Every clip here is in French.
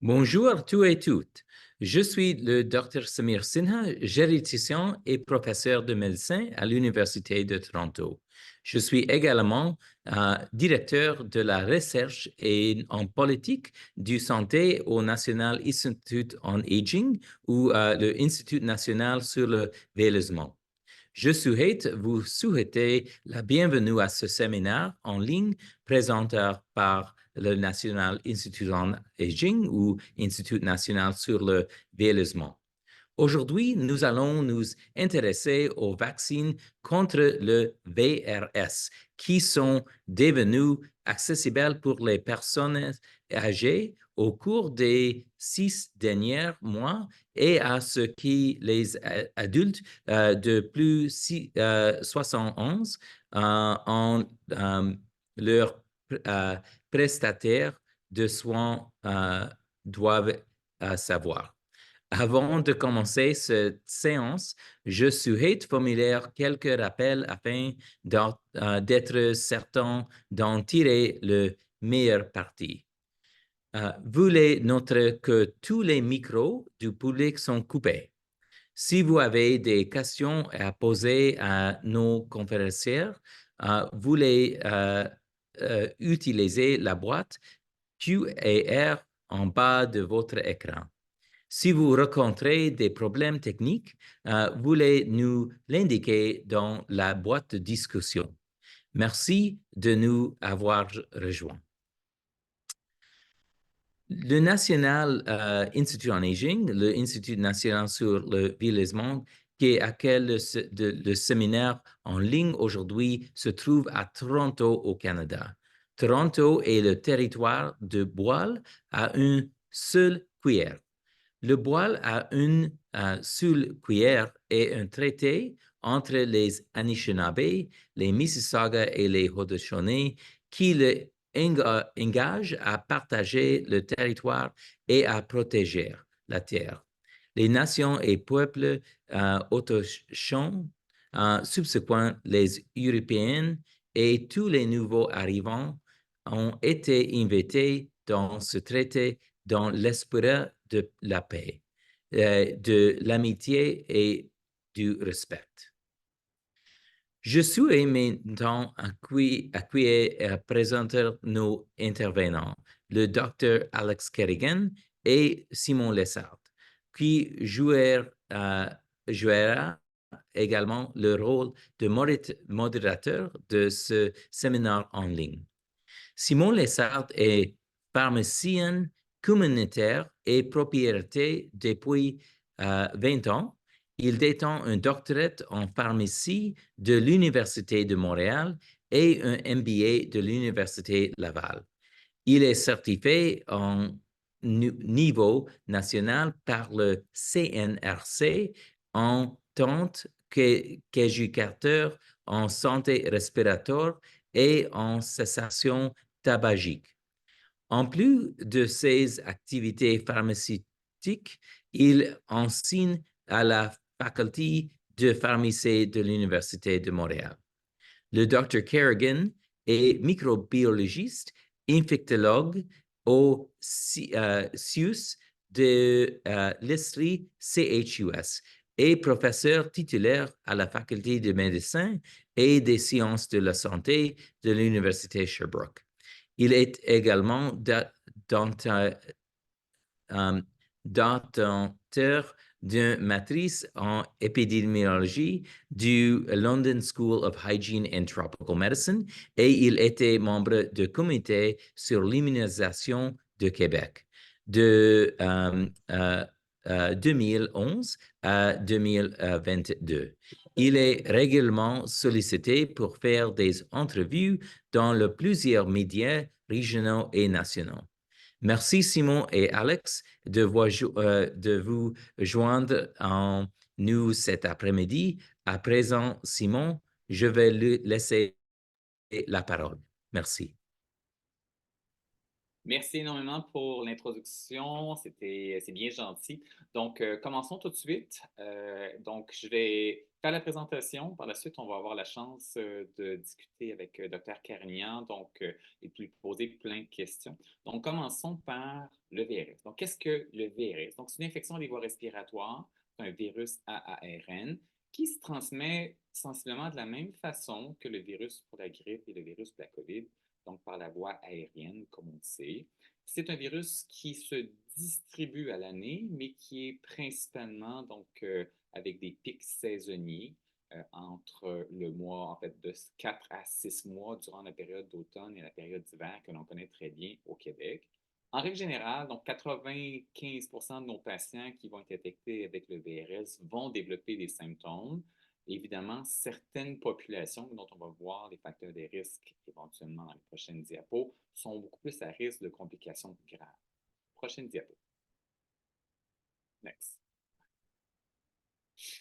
Bonjour à tous et toutes. Je suis le Dr Samir Sinha, généticien et professeur de médecine à l'Université de Toronto. Je suis également directeur de la recherche en politique du santé au National Institute on Aging ou le Institut national sur le vieillissement. Je souhaite vous souhaiter la bienvenue à ce séminaire en ligne présenté par le National Institute on Aging ou Institut national sur le vieillissement. Aujourd'hui, nous allons nous intéresser aux vaccins contre le VRS qui sont devenus accessibles pour les personnes âgées au cours des 6 derniers mois et à ceux qui, les adultes de plus 71 ont leur prestataire de soins doivent savoir. Avant de commencer cette séance, je souhaite formuler quelques rappels afin d'être certain d'en tirer le meilleur parti. Veuillez noter que tous les micros du public sont coupés. Si vous avez des questions à poser à nos conférenciers, veuillez utiliser la boîte Q&R en bas de votre écran. Si vous rencontrez des problèmes techniques, veuillez nous l'indiquer dans la boîte de discussion. Merci de nous avoir rejoints. Le National Institute on Aging, l'Institut national sur le vieillissement, qui accueille le séminaire en ligne aujourd'hui, se trouve à Toronto, au Canada. Toronto est le territoire de Boile à une seule cuillère. Le Boile à une seule cuillère est un traité entre les Anishinaabe, les Mississauga et les Haudenosaunee qui le engage à partager le territoire et à protéger la terre. Les nations et peuples autochtones subséquents, les Européens et tous les nouveaux arrivants ont été invités dans ce traité dans l'espoir de la paix, de l'amitié et du respect. Je suis maintenant à présenter nos intervenants, le Dr Alex Kerrigan et Simon Lessard, qui jouera également le rôle de modérateur de ce séminaire en ligne. Simon Lessard est pharmacien communautaire et propriétaire depuis 20 ans. Il détient un doctorat en pharmacie de l'Université de Montréal et un MBA de l'Université Laval. Il est certifié en niveau national par le CNRC en tant qu'éducateur en santé respiratoire et en cessation tabagique. En plus de ses activités pharmaceutiques, il enseigne à la faculté de pharmacie de l'Université de Montréal. Le Dr Kerrigan est microbiologiste, infectologue au CIUS de l'Estrie CHUS et professeur titulaire à la faculté de médecine et des sciences de la santé de l'Université Sherbrooke. Il est également détenteur d'une maîtrise en épidémiologie du London School of Hygiene and Tropical Medicine et il était membre du comité sur l'immunisation de Québec de 2011 à 2022. Il est régulièrement sollicité pour faire des entrevues dans plusieurs médias régionaux et nationaux. Merci Simon et Alex de vous joindre en nous cet après-midi. À présent, Simon, je vais lui laisser la parole. Merci. Merci énormément pour l'introduction. C'est bien gentil. Donc, commençons tout de suite. Donc, je vais faire la présentation. Par la suite, on va avoir la chance de discuter avec Dr. Carignan, donc, et de lui poser plein de questions. Donc, commençons par le VRS. Donc, qu'est-ce que le VRS? Donc, c'est une infection des voies respiratoires, c'est un virus AARN qui se transmet sensiblement de la même façon que le virus pour la grippe et le virus pour la COVID, donc par la voie aérienne, comme on le sait. C'est un virus qui se distribue à l'année, mais qui est principalement donc avec des pics saisonniers entre le mois, en fait, de 4 à 6 mois durant la période d'automne et la période d'hiver que l'on connaît très bien au Québec. En règle générale, donc 95% de nos patients qui vont être infectés avec le VRS vont développer des symptômes. Évidemment, certaines populations dont on va voir les facteurs de risque éventuellement dans les prochaines diapos sont beaucoup plus à risque de complications graves. Prochaine diapo. Next.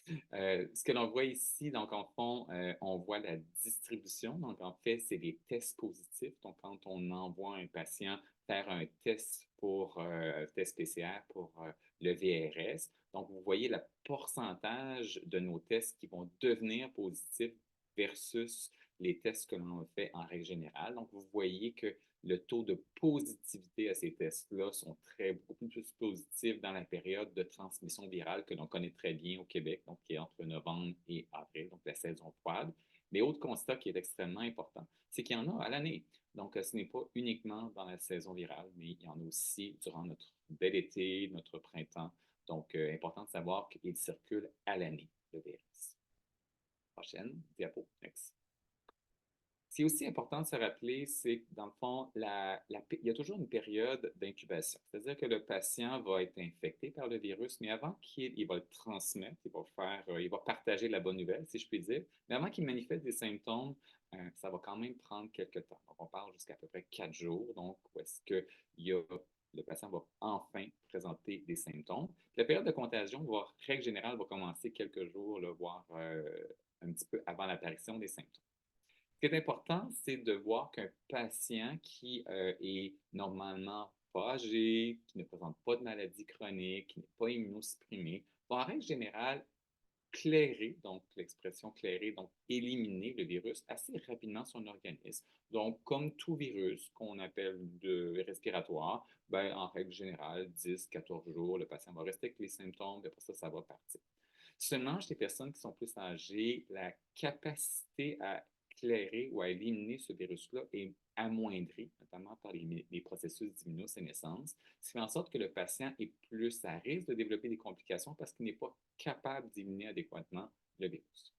Ce que l'on voit ici, donc en fond, on voit la distribution. Donc en fait, c'est des tests positifs. Donc quand on envoie un patient faire un test pour test PCR pour le VRS, donc vous voyez le pourcentage de nos tests qui vont devenir positifs versus les tests que l'on fait en règle générale. Donc vous voyez que le taux de positivité à ces tests-là sont beaucoup plus positifs dans la période de transmission virale que l'on connaît très bien au Québec, donc qui est entre novembre et avril, donc la saison froide. Mais autre constat qui est extrêmement important, c'est qu'il y en a à l'année. Donc, ce n'est pas uniquement dans la saison virale, mais il y en a aussi durant notre bel été, notre printemps. Donc, important de savoir qu'il circule à l'année, le virus. Prochaine diapo, next. Ce qui est aussi important de se rappeler, c'est que dans le fond, il y a toujours une période d'incubation. C'est-à-dire que le patient va être infecté par le virus, mais avant qu'il va le transmettre, il va partager la bonne nouvelle, si je puis dire, mais avant qu'il manifeste des symptômes, ça va quand même prendre quelques temps. Donc, on parle jusqu'à peu près 4 jours, donc où est-ce que le patient va enfin présenter des symptômes. La période de contagion, règle générale, va commencer quelques jours, voire un petit peu avant l'apparition des symptômes. Ce qui est important, c'est de voir qu'un patient qui est normalement pas âgé, qui ne présente pas de maladie chronique, qui n'est pas immunosupprimé, va en règle générale clairer, donc l'expression clairer, donc éliminer le virus assez rapidement de son organisme. Donc, comme tout virus qu'on appelle de respiratoire, ben, en règle générale, 10-14 jours, le patient va rester avec les symptômes, et après ça, ça va partir. Seulement, chez les personnes qui sont plus âgées, la capacité à clairer ou à éliminer ce virus-là est amoindrie, notamment par les processus d'immunosénescence, ce qui fait en sorte que le patient est plus à risque de développer des complications parce qu'il n'est pas capable d'éliminer adéquatement le virus.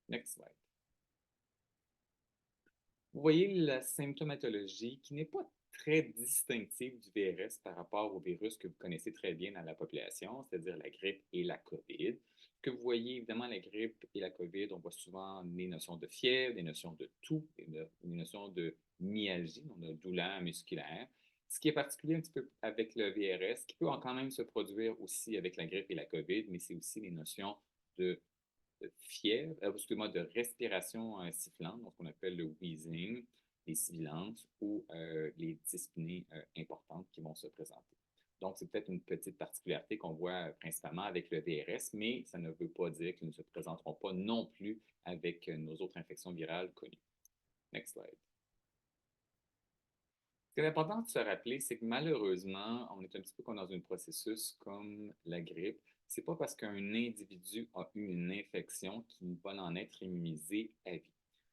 Next slide. Vous voyez la symptomatologie qui n'est pas très distinctive du VRS par rapport au virus que vous connaissez très bien dans la population, c'est-à-dire la grippe et la COVID. Que vous voyez, évidemment, la grippe et la COVID, on voit souvent des notions de fièvre, des notions de toux, des notions de myalgie, donc de douleur musculaire. Ce qui est particulier un petit peu avec le VRS, qui peut quand même se produire aussi avec la grippe et la COVID, mais c'est aussi les notions de fièvre, excusez-moi, de respiration sifflante, donc qu'on appelle le wheezing, les sibilances ou les dyspnées importantes qui vont se présenter. Donc, c'est peut-être une petite particularité qu'on voit principalement avec le VRS, mais ça ne veut pas dire qu'ils ne se présenteront pas non plus avec nos autres infections virales connues. Next slide. Ce qui est important de se rappeler, c'est que malheureusement, on est un petit peu comme dans un processus comme la grippe. C'est pas parce qu'un individu a eu une infection qu'il va en être immunisé à vie.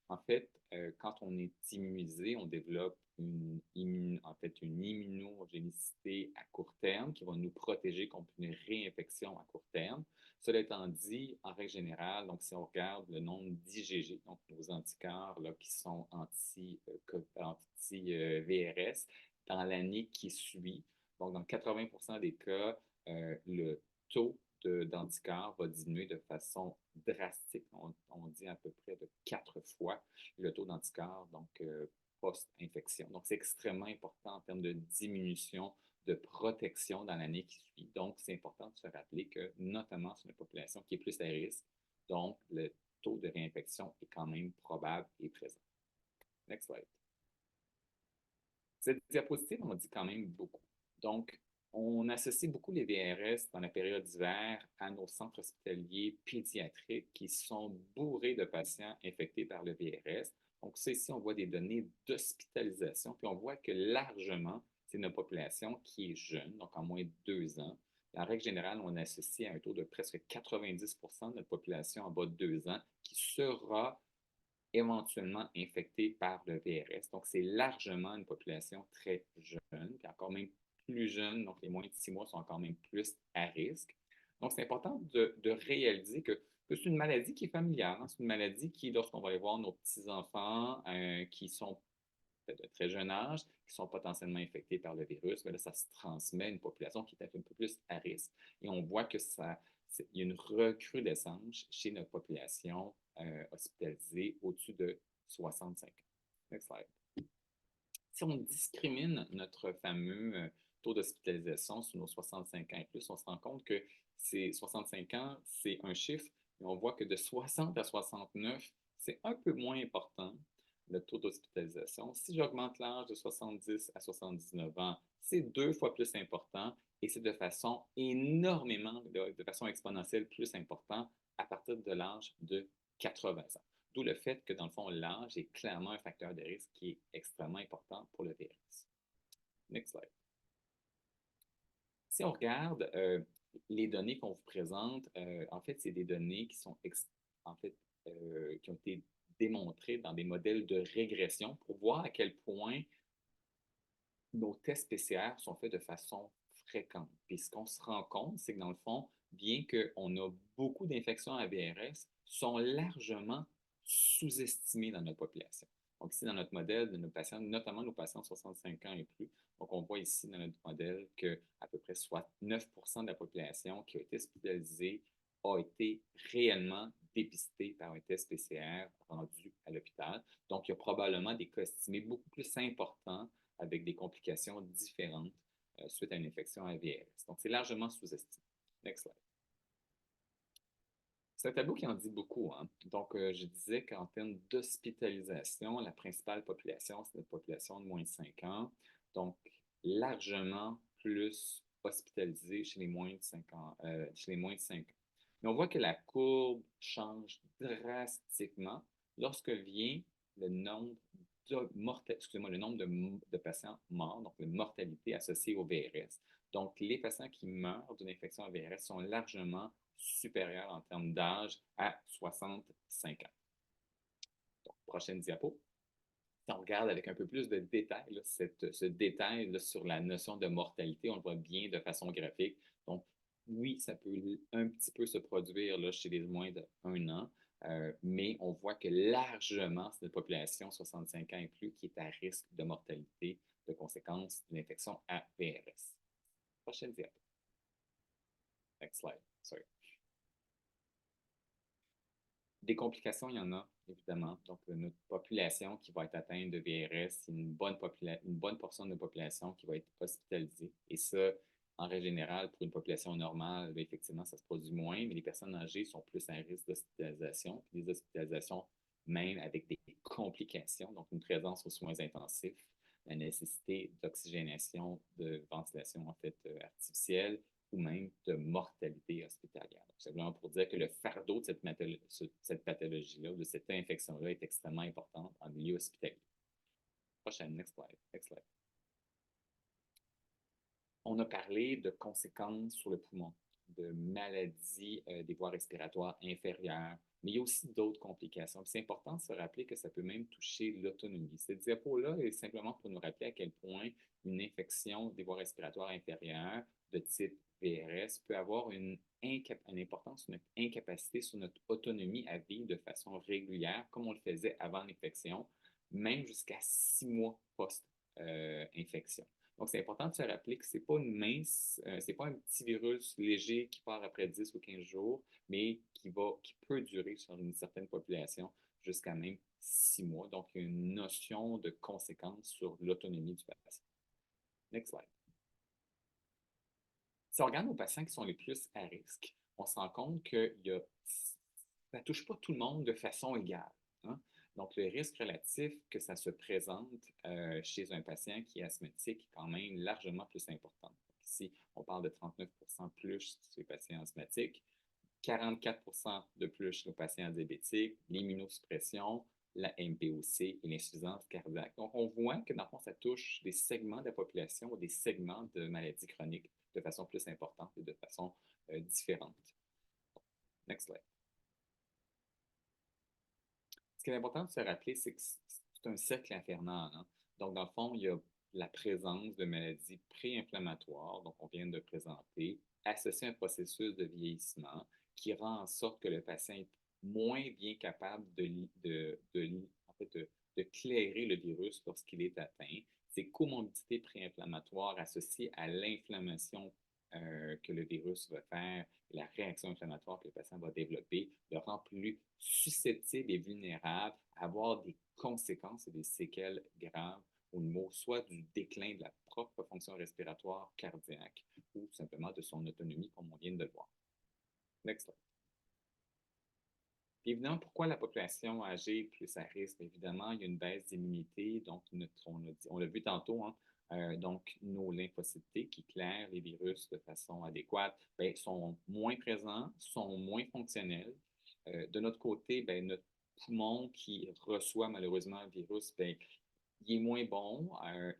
En fait, quand on est immunisé, on développe en fait, une immunogénicité à court terme qui va nous protéger contre une réinfection à court terme. Cela étant dit, en règle générale, donc si on regarde le nombre d'IgG, donc nos anticorps là, qui sont anti-VRS, dans l'année qui suit, donc dans 80% des cas, le taux d'anticorps va diminuer de façon drastique. On dit à peu près de 4 fois le taux d'anticorps, donc post-infection. Donc, c'est extrêmement important en termes de diminution de protection dans l'année qui suit. Donc, c'est important de se rappeler que, notamment sur une population qui est plus à risque, donc le taux de réinfection est quand même probable et présent. Next slide. Cette diapositive on dit quand même beaucoup. Donc, on associe beaucoup les VRS dans la période d'hiver à nos centres hospitaliers pédiatriques qui sont bourrés de patients infectés par le VRS. Donc, ça ici, on voit des données d'hospitalisation, puis on voit que largement, c'est une population qui est jeune, donc en moins de 2 ans. En règle générale, on associe à un taux de presque 90% de notre population en bas de 2 ans qui sera éventuellement infectés par le VRS. Donc, c'est largement une population très jeune, puis encore même plus jeune, donc les moins de 6 mois sont encore même plus à risque. Donc, c'est important de réaliser que c'est une maladie qui est familiale. Hein. C'est une maladie qui, lorsqu'on va aller voir nos petits-enfants qui sont de très jeune âge, qui sont potentiellement infectés par le virus, mais là, ça se transmet à une population qui est un peu plus à risque. Et on voit que il y a une recrudescence chez notre population hospitalisée au-dessus de 65 ans. Next slide. Si on discrimine notre fameux taux d'hospitalisation sur nos 65 ans et plus, on se rend compte que ces 65 ans, c'est un chiffre, et on voit que de 60 à 69, c'est un peu moins important le taux d'hospitalisation. Si j'augmente l'âge de 70 à 79 ans, c'est 2 fois plus important et c'est de façon énormément, de façon exponentielle plus important à partir de l'âge de 80 ans. D'où le fait que, dans le fond, l'âge est clairement un facteur de risque qui est extrêmement important pour le virus. Next slide. Si on regarde les données qu'on vous présente, en fait, c'est des données qui sont en fait, qui ont été démontrées dans des modèles de régression pour voir à quel point nos tests PCR sont faits de façon fréquente. Puis ce qu'on se rend compte, c'est que dans le fond, bien qu'on a beaucoup d'infections à VRS, sont largement sous-estimés dans notre population. Donc ici, dans notre modèle de nos patients, notamment nos patients de 65 ans et plus, donc on voit ici dans notre modèle qu'à peu près soit 9% de la population qui a été hospitalisée a été réellement dépistée par un test PCR rendu à l'hôpital. Donc, il y a probablement des cas estimés beaucoup plus importants avec des complications différentes suite à une infection à VRS. Donc, c'est largement sous-estimé. Next slide. C'est un tableau qui en dit beaucoup. Hein? Donc, je disais qu'en termes d'hospitalisation, la principale population, c'est la population de moins de 5 ans. Donc, largement plus hospitalisée chez les moins de 5 ans. Chez les moins de 5 ans. Mais on voit que la courbe change drastiquement lorsque vient le nombre le nombre de patients morts, donc la mortalité associée au VRS. Donc, les patients qui meurent d'une infection à VRS sont largement supérieurs en termes d'âge à 65 ans. Donc, prochaine diapo. Si on regarde avec un peu plus de détails, là, ce détail là, sur la notion de mortalité, on le voit bien de façon graphique. Donc, oui, ça peut un petit peu se produire là, chez les moins d'1 an, mais on voit que largement, c'est une population 65 ans et plus qui est à risque de mortalité de conséquence d'une infection à VRS. Prochaine diapo. Next slide. Sorry. Des complications, il y en a, évidemment. Donc, notre population qui va être atteinte de VRS, c'est une bonne portion de la population qui va être hospitalisée. Et ça, en règle générale, pour une population normale, bien, effectivement, ça se produit moins, mais les personnes âgées sont plus à risque d'hospitalisation, puis des hospitalisations même avec des complications, donc une présence aux soins intensifs, la nécessité d'oxygénation, de ventilation en fait artificielle, ou même de mortalité hospitalière. Donc, simplement pour dire que le fardeau de cette pathologie-là, de cette infection-là, est extrêmement important en milieu hospitalier. Prochaine, next slide. Next slide. On a parlé de conséquences sur le poumon, de maladies des voies respiratoires inférieures, mais il y a aussi d'autres complications. C'est important de se rappeler que ça peut même toucher l'autonomie. Cette diapo-là est simplement pour nous rappeler à quel point une infection des voies respiratoires inférieures de type VRS peut avoir une importance, une incapacité sur notre autonomie à vivre de façon régulière, comme on le faisait avant l'infection, même jusqu'à 6 mois post-infection. Donc, c'est important de se rappeler que ce n'est pas c'est pas un petit virus léger qui part après 10 ou 15 jours, mais qui peut durer sur une certaine population jusqu'à même 6 mois. Donc, il y a une notion de conséquence sur l'autonomie du patient. Next slide. Si on regarde nos patients qui sont les plus à risque, on se rend compte que ça ne touche pas tout le monde de façon égale. Hein? Donc, le risque relatif que ça se présente chez un patient qui est asthmatique est quand même largement plus important. Donc, ici, on parle de 39% plus chez les patients asthmatiques, 44% de plus chez les patients diabétiques, l'immunosuppression, la MPOC et l'insuffisance cardiaque. Donc, on voit que dans le fond, ça touche des segments de la population ou des segments de maladies chroniques de façon plus importante et de façon différente. Next slide. Ce qui est important de se rappeler, c'est que c'est un cercle infernal. Hein? Donc, dans le fond, il y a la présence de maladies pré-inflammatoires, donc on vient de présenter, associées à un processus de vieillissement qui rend en sorte que le patient est moins bien capable en fait, de clairer le virus lorsqu'il est atteint. Ces comorbidités pré-inflammatoires associées à l'inflammation que le virus va faire, la réaction inflammatoire que le patient va développer, le rend plus susceptible et vulnérable à avoir des conséquences et des séquelles graves au niveau soit du déclin de la propre fonction respiratoire cardiaque ou simplement de son autonomie, comme on vient de le voir. Next slide. Puis évidemment, pourquoi la population âgée est plus à risque? Évidemment, il y a une baisse d'immunité, donc on l'a vu tantôt, hein, donc nos lymphocytes T qui clairent les virus de façon adéquate bien, sont moins présents, sont moins fonctionnels. De notre côté, bien, notre poumon qui reçoit malheureusement le virus, bien, il est moins bon,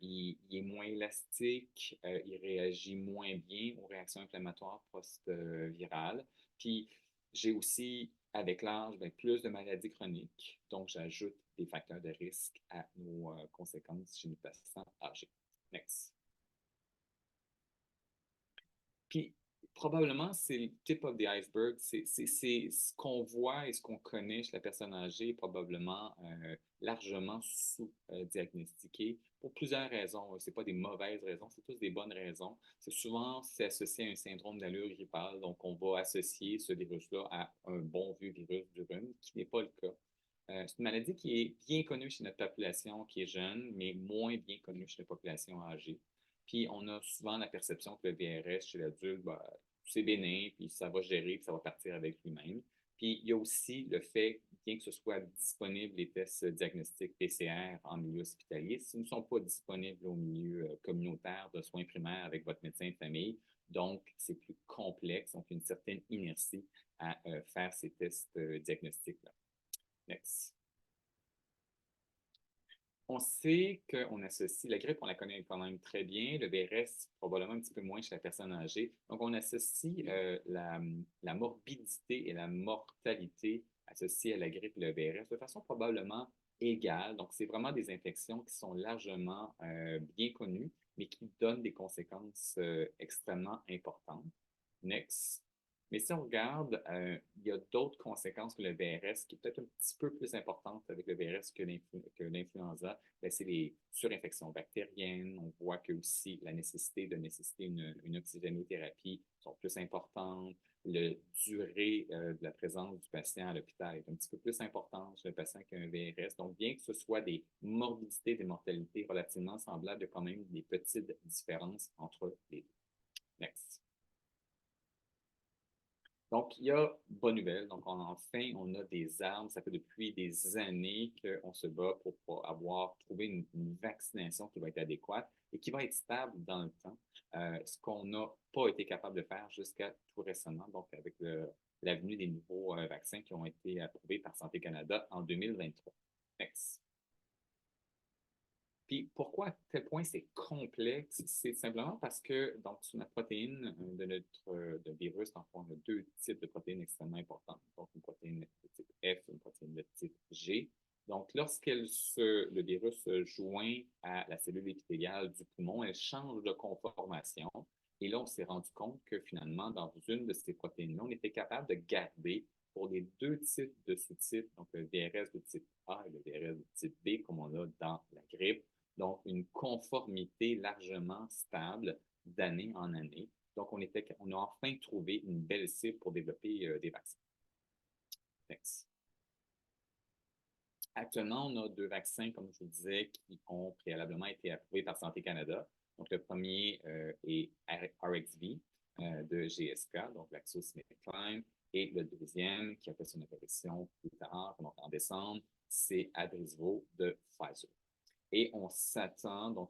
il est moins élastique, il réagit moins bien aux réactions inflammatoires post-virales. Puis j'ai aussi, avec l'âge, bien, plus de maladies chroniques, donc j'ajoute des facteurs de risque à nos conséquences chez nos patients âgés. Next. Puis, probablement, c'est le tip of the iceberg. C'est ce qu'on voit et ce qu'on connaît chez la personne âgée est probablement largement sous-diagnostiqué pour plusieurs raisons. Ce pas des mauvaises raisons, c'est tous des bonnes raisons. C'est associé à un syndrome d'allure grippale. Donc, on va associer ce virus-là à un bon vieux virus du rhume, qui n'est pas le cas. C'est une maladie qui est bien connue chez notre population qui est jeune, mais moins bien connue chez la population âgée. Puis, on a souvent la perception que le VRS chez l'adulte, ben, c'est bénin, puis ça va gérer, puis ça va partir avec lui-même. Puis, il y a aussi le fait, bien que ce soit disponible, les tests diagnostiques PCR en milieu hospitalier, s'ils ne sont pas disponibles au milieu communautaire de soins primaires avec votre médecin de famille. Donc, c'est plus complexe. On fait une certaine inertie à faire ces tests diagnostiques-là. Next. On sait qu'on associe, la grippe, on la connaît quand même très bien, le VRS, probablement un petit peu moins chez la personne âgée. Donc, on associe la morbidité et la mortalité associées à la grippe et le VRS de façon probablement égale. Donc, c'est vraiment des infections qui sont largement bien connues, mais qui donnent des conséquences extrêmement importantes. Next. Mais si on regarde, il y a d'autres conséquences que le VRS qui est peut-être un petit peu plus importante avec le VRS que l'influenza. C'est les surinfections bactériennes. On voit que aussi la nécessité une oxygénothérapie sont plus importantes. La durée de la présence du patient à l'hôpital est un petit peu plus importante chez le patient qu'un VRS. Donc, bien que ce soit des morbidités, des mortalités relativement semblables, il y a quand même des petites différences entre les deux. Next. Donc, il y a bonne nouvelle. Donc, enfin, on a des armes. Ça fait depuis des années qu'on se bat pour avoir trouvé une vaccination qui va être adéquate et qui va être stable dans le temps. Ce qu'on n'a pas été capable de faire jusqu'à tout récemment, donc avec l'avenue des nouveaux vaccins qui ont été approuvés par Santé Canada en 2023. Next. Puis pourquoi à tel point c'est complexe? C'est simplement parce que donc, sur la protéine de notre virus, on a deux types de protéines extrêmement importantes. Donc, une protéine de type F et une protéine de type G. Donc, le virus se joint à la cellule épithéliale du poumon, elle change de conformation. Et là, on s'est rendu compte que finalement, dans une de ces protéines-là, on était capable de garder pour les deux types de sous-types, donc le VRS de type A et le VRS de type B, comme on a dans la grippe, donc une conformité largement stable d'année en année. Donc, on a enfin trouvé une belle cible pour développer des vaccins. Next. Actuellement, on a deux vaccins, comme je vous disais, qui ont préalablement été approuvés par Santé Canada. Donc, le premier est RXV de GSK, donc GlaxoSmithKline, et le deuxième, qui a fait son apparition plus tard, donc en décembre, c'est Abrysvo de Pfizer. Et on s'attend, donc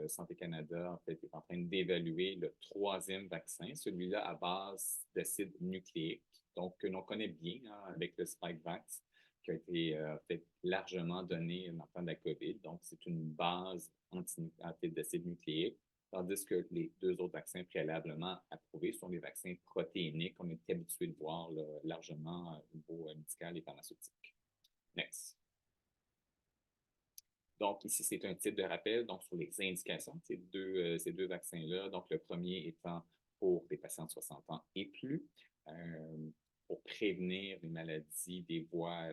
Santé Canada, en fait, est en train d'évaluer le troisième vaccin, celui-là à base d'acide nucléique, donc que l'on connaît bien hein, avec le Spikevax, qui a été fait largement donné dans le temps de la COVID. Donc, c'est une base d'acide nucléique, tandis que les deux autres vaccins préalablement approuvés sont des vaccins protéiniques qu'on est habitué de voir là, largement au niveau médical et pharmaceutique. Next. Donc, ici, c'est un titre de rappel donc, sur les indications de ces deux vaccins-là. Donc, le premier étant pour les patients de 60 ans et plus, pour prévenir les maladies des voies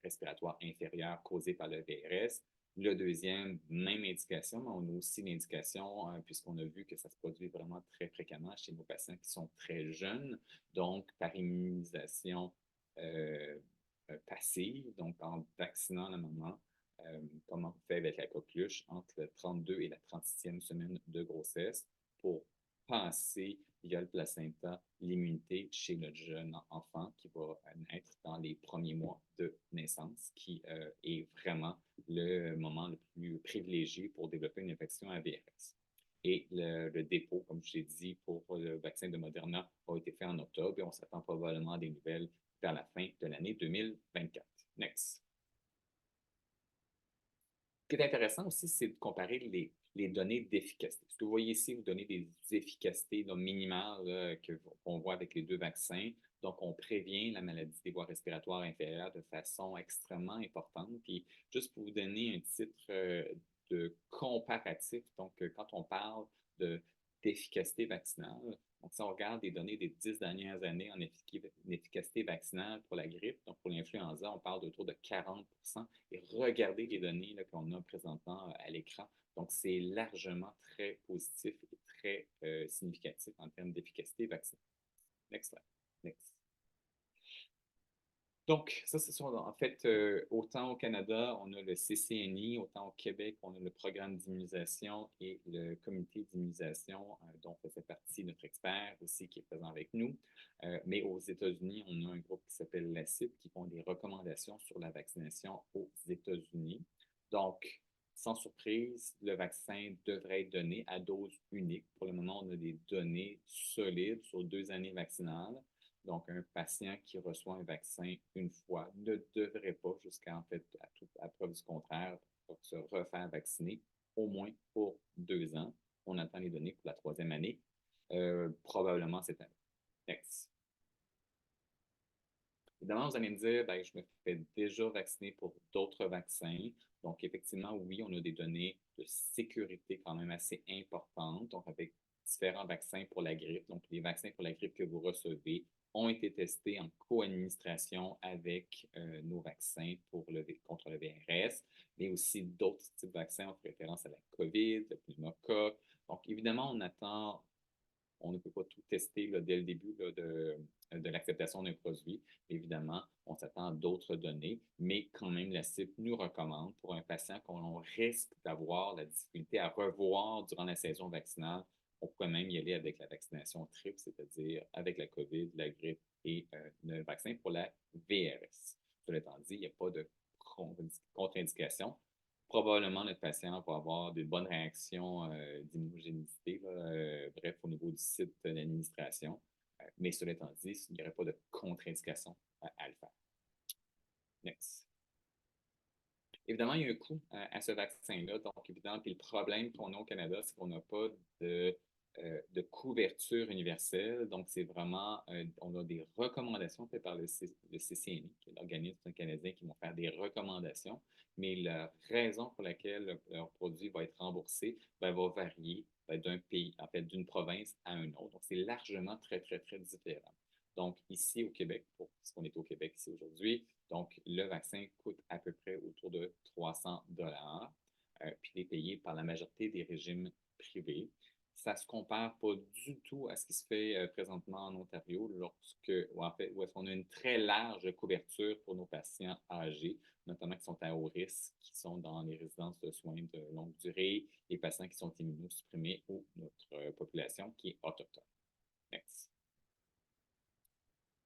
respiratoires inférieures causées par le VRS. Le deuxième, même indication, mais on a aussi l'indication, puisqu'on a vu que ça se produit vraiment très fréquemment chez nos patients qui sont très jeunes, donc par immunisation passive, donc en vaccinant la maman comme on fait avec la coqueluche entre la 32 et la 36e semaine de grossesse pour passer via le placenta l'immunité chez notre jeune enfant qui va naître dans les premiers mois de naissance, qui est vraiment le moment le plus privilégié pour développer une infection à VRS. Et le dépôt, comme je l'ai dit, pour le vaccin de Moderna a été fait en octobre et on s'attend probablement à des nouvelles vers la fin de l'année 2024. Next. Ce qui est intéressant aussi, c'est de comparer les données d'efficacité. Ce que vous voyez ici, vous donnez des efficacités minimales qu'on voit avec les deux vaccins. Donc, on prévient la maladie des voies respiratoires inférieures de façon extrêmement importante. Puis, juste pour vous donner un titre de comparatif, donc quand on parle d'efficacité vaccinale, donc si on regarde les données des 10 dernières années en efficacité vaccinale pour la grippe, donc pour l'influenza, on parle d'autour de 40 et regardez les données qu'on a présentement à l'écran. Donc, c'est largement très positif et très significatif en termes d'efficacité vaccinale. Next slide. Next. Donc, ça, c'est en fait, autant au Canada, on a le CCNI, autant au Québec, on a le programme d'immunisation et le comité d'immunisation dont fait partie notre expert aussi qui est présent avec nous. Mais aux États-Unis, on a un groupe qui s'appelle l'ACIP qui font des recommandations sur la vaccination aux États-Unis. Donc, sans surprise, le vaccin devrait être donné à dose unique. Pour le moment, on a des données solides sur 2 années vaccinales. Donc, un patient qui reçoit un vaccin une fois ne devrait pas, jusqu'à en fait, à preuve du contraire, se refaire vacciner au moins pour 2 ans. On attend les données pour la 3e année, probablement cette année. Next. Évidemment, vous allez me dire, ben, je me fais déjà vacciner pour d'autres vaccins. Donc, effectivement, oui, on a des données de sécurité quand même assez importantes. Donc, avec différents vaccins pour la grippe. Donc, les vaccins pour la grippe que vous recevez ont été testés en co-administration avec nos vaccins contre le VRS, mais aussi d'autres types de vaccins en référence à la COVID, le pneumocoque. Donc, évidemment, on ne peut pas tout tester là, dès le début là, de l'acceptation d'un produit. Évidemment, on s'attend à d'autres données, mais quand même, la CIP nous recommande pour un patient qu'on risque d'avoir la difficulté à revoir durant la saison vaccinale, on pourrait même y aller avec la vaccination triple, c'est-à-dire avec la COVID, la grippe et le vaccin pour la VRS. Cela étant dit, il n'y a pas de contre-indication. Probablement, notre patient va avoir de bonnes réactions d'immunogénicité, bref, au niveau du site d'administration. Mais cela étant dit, il n'y aurait pas de contre-indication à le faire. Next. Évidemment, il y a un coût à ce vaccin-là. Donc, évidemment, puis le problème qu'on a au Canada, c'est qu'on n'a pas de couverture universelle. Donc, c'est vraiment, on a des recommandations faites par le CCNI, qui est l'organisme canadien qui vont faire des recommandations, mais la raison pour laquelle leur produit va être remboursé va varier d'un pays, en fait, d'une province à une autre. Donc, c'est largement très, très, très différent. Donc, ici au Québec, parce qu'on est au Québec ici aujourd'hui, donc le vaccin coûte à peu près autour de 300 $, puis il est payé par la majorité des régimes privés. Ça ne se compare pas du tout à ce qui se fait présentement en Ontario, où est-ce qu'on a une très large couverture pour nos patients âgés, notamment qui sont à haut risque, qui sont dans les résidences de soins de longue durée, les patients qui sont immunosupprimés ou notre population qui est autochtone. Next.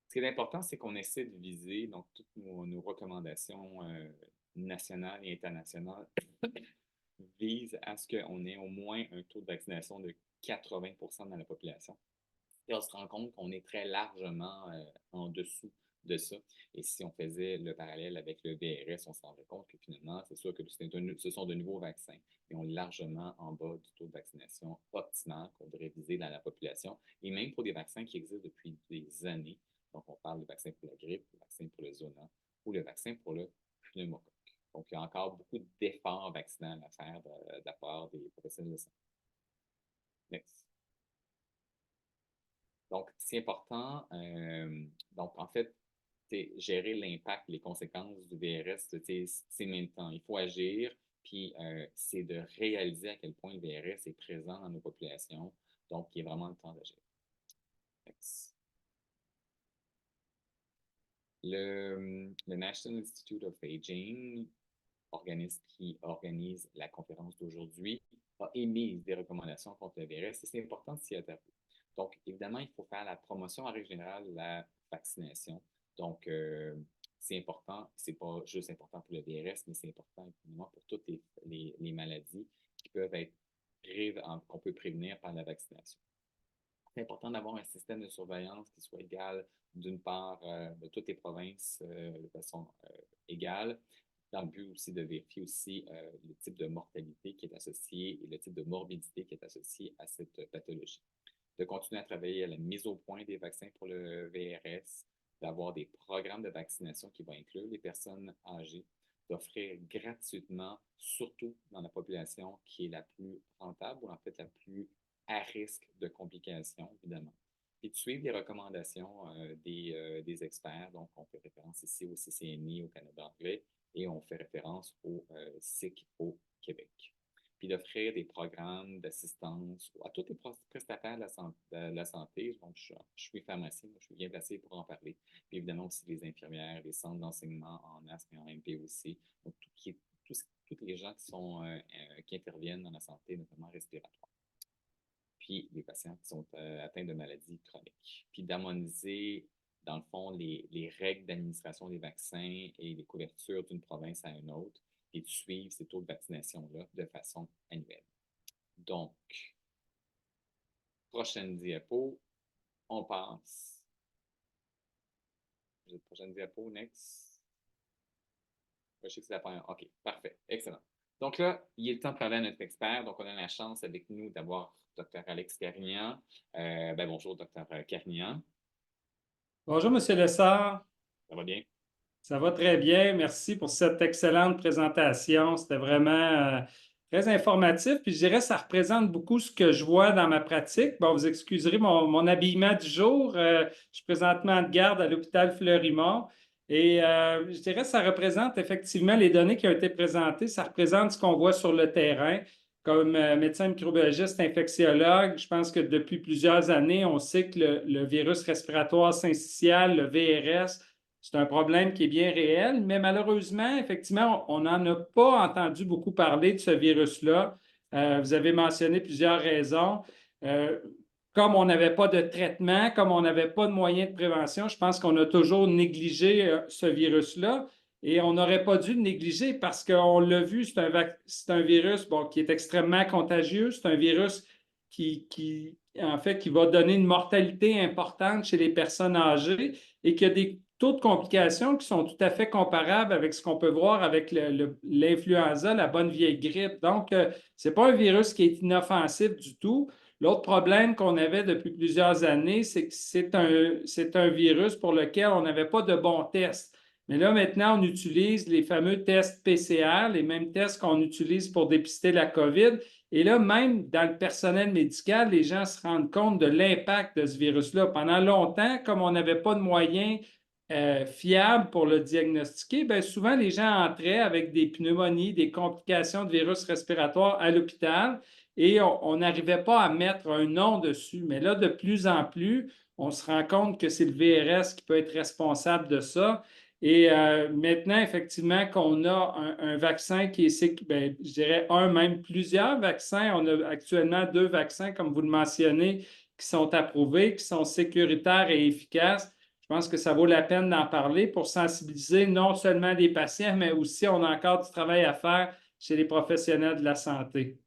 Ce qui est important, c'est qu'on essaie de viser donc, toutes nos recommandations nationale et internationale vise à ce qu'on ait au moins un taux de vaccination de 80% dans la population. Et on se rend compte qu'on est très largement en dessous de ça. Et si on faisait le parallèle avec le VRS, on se rendrait compte que finalement, c'est sûr que ce sont de nouveaux vaccins, mais on est largement en bas du taux de vaccination optimal qu'on devrait viser dans la population. Et même pour des vaccins qui existent depuis des années, donc on parle du vaccin pour la grippe, le vaccin pour le zona ou le vaccin pour le pneumocoque. Donc, il y a encore beaucoup d'efforts vaccinaux à faire de la part des professionnels de santé. Next. Donc, c'est important. Donc, en fait, gérer l'impact, les conséquences du VRS, c'est maintenant. Il faut agir, puis c'est de réaliser à quel point le VRS est présent dans nos populations. Donc, il est vraiment le temps d'agir. Le National Institute of Aging, organisme qui organise la conférence d'aujourd'hui, a émis des recommandations contre le VRS et c'est important de s'y attarder. Donc, évidemment, il faut faire la promotion en règle générale de la vaccination. Donc, c'est important, c'est pas juste important pour le VRS, mais c'est important évidemment pour toutes les maladies qui peuvent être qu'on peut prévenir par la vaccination. C'est important d'avoir un système de surveillance qui soit égal d'une part de toutes les provinces de façon égale, dans le but aussi de vérifier aussi le type de mortalité qui est associé et le type de morbidité qui est associé à cette pathologie. De continuer à travailler à la mise au point des vaccins pour le VRS, d'avoir des programmes de vaccination qui vont inclure les personnes âgées, d'offrir gratuitement, surtout dans la population qui est la plus rentable ou en fait la plus à risque de complications, évidemment. Et de suivre les recommandations des experts. Donc, on fait référence ici au CCNI au Canada anglais et on fait référence au SIC au Québec. Puis d'offrir des programmes d'assistance à tous les prestataires de la santé. Donc, je suis pharmacien, je suis bien placé pour en parler. Puis évidemment aussi les infirmières, les centres d'enseignement en asthme et en MP aussi. Donc, tous les gens qui interviennent dans la santé, notamment respiratoire. Puis les patients qui sont atteints de maladies chroniques. Puis d'harmoniser, dans le fond, les règles d'administration des vaccins et les couvertures d'une province à une autre et de suivre ces taux de vaccination-là de façon annuelle. Donc, prochaine diapo, on passe. Prochaine diapo, next. Je sais que c'est la première. OK, parfait, excellent. Donc là, il est le temps de parler à notre expert. Donc, on a la chance avec nous d'avoir Dr. Alex Carignan. Bonjour, Dr. Carignan. Bonjour, M. Lessard. Ça va bien? Ça va très bien. Merci pour cette excellente présentation. C'était vraiment très informatif. Puis je dirais que ça représente beaucoup ce que je vois dans ma pratique. Bon, vous excuserez mon habillement du jour. Je suis présentement de garde à l'hôpital Fleury-Mont. Et je dirais que ça représente effectivement les données qui ont été présentées. Ça représente ce qu'on voit sur le terrain. Comme médecin microbiologiste infectiologue, je pense que depuis plusieurs années, on sait que le virus respiratoire syncytial, le VRS, c'est un problème qui est bien réel, mais malheureusement, effectivement, on n'en a pas entendu beaucoup parler de ce virus-là. Vous avez mentionné plusieurs raisons. Comme on n'avait pas de traitement, comme on n'avait pas de moyens de prévention, je pense qu'on a toujours négligé ce virus-là. Et on n'aurait pas dû le négliger parce qu'on l'a vu, c'est un virus qui est extrêmement contagieux. C'est un virus en fait, qui va donner une mortalité importante chez les personnes âgées et qui a des taux de complications qui sont tout à fait comparables avec ce qu'on peut voir avec l'influenza, la bonne vieille grippe. Donc, ce n'est pas un virus qui est inoffensif du tout. L'autre problème qu'on avait depuis plusieurs années, c'est que c'est un virus pour lequel on n'avait pas de bons tests. Mais là, maintenant, on utilise les fameux tests PCR, les mêmes tests qu'on utilise pour dépister la COVID. Et là, même dans le personnel médical, les gens se rendent compte de l'impact de ce virus-là. Pendant longtemps, comme on n'avait pas de moyens fiables pour le diagnostiquer, bien, souvent, les gens entraient avec des pneumonies, des complications de virus respiratoire à l'hôpital et on n'arrivait pas à mettre un nom dessus. Mais là, de plus en plus, on se rend compte que c'est le VRS qui peut être responsable de ça. Et maintenant, effectivement, qu'on a un vaccin qui est, bien, je dirais même plusieurs vaccins. On a actuellement 2 vaccins, comme vous le mentionnez, qui sont approuvés, qui sont sécuritaires et efficaces. je pense que ça vaut la peine d'en parler pour sensibiliser non seulement les patients, mais aussi on a encore du travail à faire chez les professionnels de la santé.